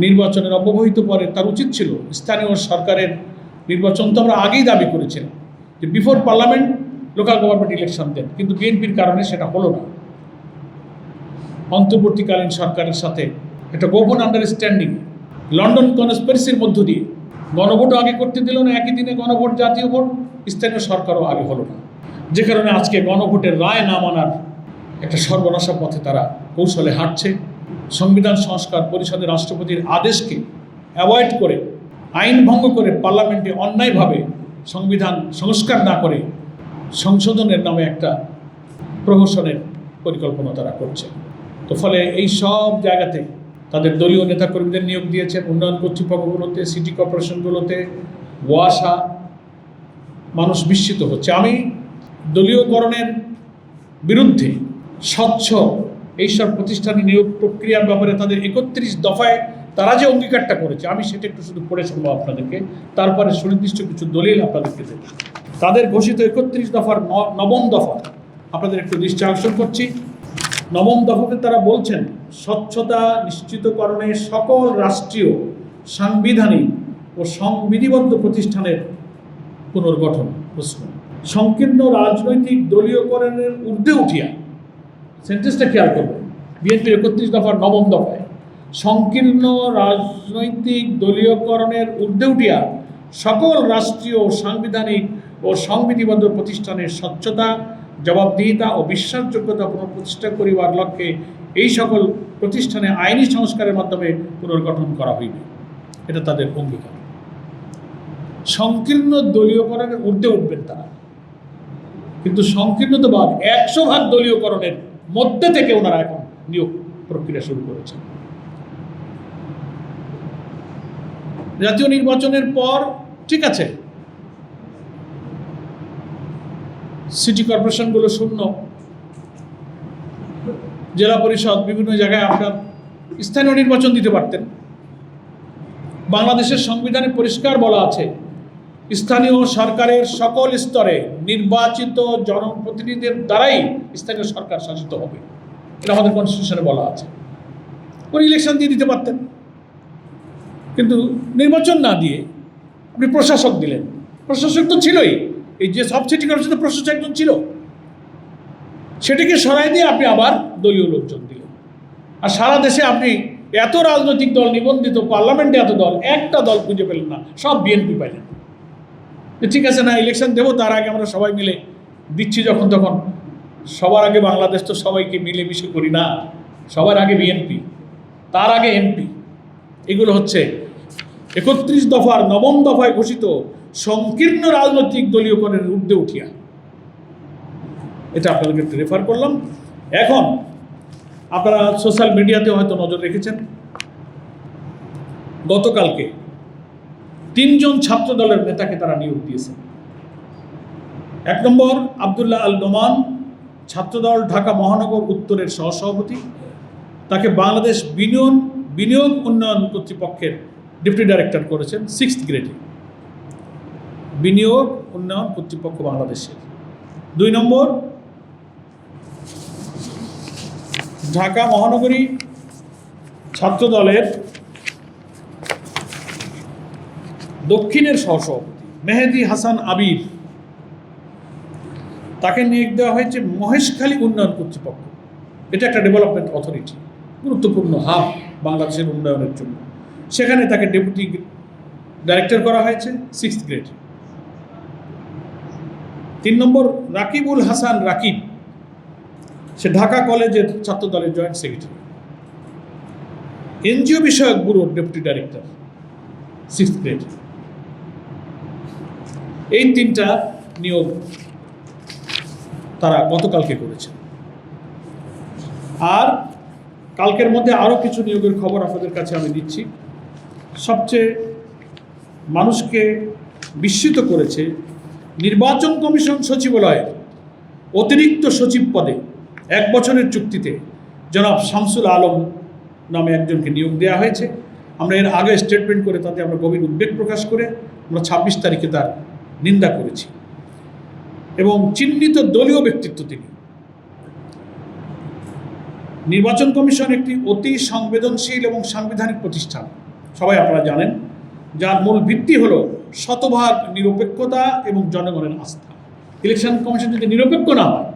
নির্বাচনের অব্যবহিত পরে তার উচিত ছিল স্থানীয় সরকারের নির্বাচন তো আমরা আগেই দাবি করেছিলাম যে before parliament local government election দেন, কিন্তু বিএনপির কারণে সেটা হলো না। অন্তর্বর্তীকালীন সরকারের সাথে একটা গোপন আন্ডারস্ট্যান্ডিং লন্ডন কনস্পিরেসির মধ্য দিয়ে গণভোটও আগে করতে দিল না, একই দিনে গণভোট, জাতীয় ভোট, স্থানীয় সরকারও আগে হলো না, যে কারণে আজকে গণভোটের রায় না মানার একটা সর্বনাশা পথে তারা কৌশলে হাঁটছে। সংবিধান সংস্কার পরিষদের রাষ্ট্রপতির আদেশকে অ্যাভয়েড করে, আইন ভঙ্গ করে, পার্লামেন্টে অন্যায়ভাবে সংবিধান সংস্কার না করে সংশোধনের নামে একটা প্রহসনের পরিকল্পনা তারা করছে। তো ফলে এই সব জায়গাতে তাদের দলীয় নেতাকর্মীদের নিয়োগ দিয়েছেন উন্নয়ন কর্তৃপক্ষগুলোতে, সিটি কর্পোরেশনগুলোতে, ওয়াসা। মানুষ বিস্মিত হচ্ছে। আমি দলীয়করণের বিরুদ্ধে, স্বচ্ছ এইসব প্রতিষ্ঠানে নিয়োগ প্রক্রিয়ার ব্যাপারে তাদের 31 দফায় তারা যে অঙ্গীকারটা করেছে, আমি সেটা একটু শুধু পড়ে শুনবো আপনাদেরকে, তারপরে সুনির্দিষ্ট কিছু দলিল আপনাদেরকে দেব। তাদের ঘোষিত 31 দফার 9ম দফা আপনাদের একটু দৃষ্টি আকর্ষণ করছি। 9ম দফাতে তারা বলছেন, স্বচ্ছতা নিশ্চিতকরণে সকল রাষ্ট্রীয়, সাংবিধানিক ও সংবিধিবদ্ধ প্রতিষ্ঠানের পুনর্গঠন। প্রশ্ন, সংকীর্ণ রাজনৈতিক দলীয়করণের ঊর্ধ্বে উঠিয়া, সেন্টেন্সটা খেয়াল করবেন, বিএনপির 31 দফার 9ম দফায়, সংকীর্ণ রাজনৈতিক দলীয়করণের ঊর্ধ্বে উঠিয়া সকল রাষ্ট্রীয়, সাংবিধানিক ও সংবিধিবদ্ধ প্রতিষ্ঠানের স্বচ্ছতা, জবাবদিহিতা ও বিশ্বাসযোগ্যতা পুনঃপ্রতিষ্ঠা করিবার লক্ষ্যে এই সকল প্রতিষ্ঠানে আইনি সংস্কারের মাধ্যমে পুনর্গঠন করা হইবে। এটা তাদের অঙ্গীকার। সংকীর্ণ দলীয়করণের ঊর্ধ্বে উঠবেন তারা, কিন্তু সংকীর্ণতাবাদ 100% দলীয়করণের মধ্যে থেকে ওনারা এখন নিয়োগ প্রক্রিয়া শুরু করেছেন। জাতীয় নির্বাচনের পর ঠিক আছে, সিটি কর্পোরেশনগুলো শূন্য, জেলা পরিষদ, বিভিন্ন জায়গায় আপনার স্থানীয় নির্বাচন দিতে পারতেন। বাংলাদেশের সংবিধানে পরিষ্কার বলা আছে, স্থানীয় সরকারের সকল স্তরে নির্বাচিত জনপ্রতিনিধিদের দ্বারাই স্থানীয় সরকার শাসিত হবে। এটা আমাদের কনস্টিটিউশনে বলা আছে। কোন ইলেকশন দিয়ে দিতে পারতেন, কিন্তু নির্বাচন না দিয়ে আপনি প্রশাসক দিলেন। প্রশাসক তো ছিলই, এই যে সব সিটি কর্পোরেশনে প্রশাসক একজন ছিল, সেটাকে সরাই দিয়ে আপনি আবার দলীয় লোকজন দিলেন। আর সারা দেশে আপনি এত রাজনৈতিক দল নিবন্ধিত, পার্লামেন্টে এত দল, একটা দল খুঁজে পেলেন না, সব বিএনপি পাইলেন। ঠিক আছে না, ইলেকশন দেবো, তার আগে আমরা সবাই মিলে দিচ্ছি যখন তখন। সবার আগে বাংলাদেশ তো সবাইকে মিলেমিশে করি না, সবার আগে বিএনপি, তার আগে এমপি। এগুলো হচ্ছে 31 দফার 9ম দফায় ঘোষিত সংকীর্ণ রাজনৈতিক দলীয়করণের ঊর্ধ্বে উঠিয়া। এটা আপনাদেরকে একটু রেফার করলাম। এখন আপনারা সোশ্যাল মিডিয়াতে হয়তো নজর রেখেছেন, গতকালকে 3 জন ছাত্র দলের নেতাকে তারা নিয়োগ দিয়েছে। 1 নম্বর আব্দুল্লাহ আল নোমান, ছাত্রদল ঢাকা মহানগর উত্তরের সহসভাপতি, তাকে বাংলাদেশ বিনিয়োগ উন্নয়ন কর্তৃপক্ষের ডেপুটি ডাইরেক্টর করেছেন 6th গ্রেডে, বিনিয়োগ উন্নয়ন কর্তৃপক্ষ বাংলাদেশের। 2 নম্বর ঢাকা মহানগরী ছাত্রদলের দক্ষিণের সহসভাপতি মেহেদি হাসান আবির, তাকে নিয়োগ দেওয়া হয়েছে মহেশখালী উন্নয়ন কর্তৃপক্ষ। এটা একটা ডেভেলপমেন্ট অথরিটি, গুরুত্বপূর্ণ হাব বাংলাদেশের উন্নয়নের জন্য। সেখানে তাকে ডেপুটি ডাইরেক্টর করা হয়েছে 6th গ্রেড। 3 নম্বর রাকিবুল হাসান রাকিব, সে ঢাকা কলেজের ছাত্র দলের জয়েন্ট সেক্রেটারি, এনজিও বিষয়ক ব্যুরোর ডেপুটি ডাইরেক্টর 6th গ্রেড। এই 3টা নিয়োগ তারা গতকালকে করেছে। আর কালকের মধ্যে আরও কিছু নিয়োগের খবর আপনাদের কাছে আমি দিচ্ছি। সবচেয়ে মানুষকে বিস্মিত করেছে, নির্বাচন কমিশন সচিবালয়ের অতিরিক্ত সচিব পদে 1 বছরের চুক্তিতে জনাব শামসুল আলম নামে একজনকে নিয়োগ দেওয়া হয়েছে। আমরা এর আগে স্টেটমেন্ট করে তাতে আমরা গভীর উদ্বেগ প্রকাশ করে আমরা 26 তারিখে তার নিন্দা করেছি। এবং চিহ্নিত দলীয় ব্যক্তিত্ব তিনি। নির্বাচন কমিশন একটি অতি সংবেদনশীল এবং সাংবিধানিক প্রতিষ্ঠান। সবাই আপনারা জানেন, যার মূল ভিত্তি হলো শতভাগ নিরপেক্ষতা এবং জনগণের আস্থা। ইলেকশন কমিশন যদি নিরপেক্ষ না হয়,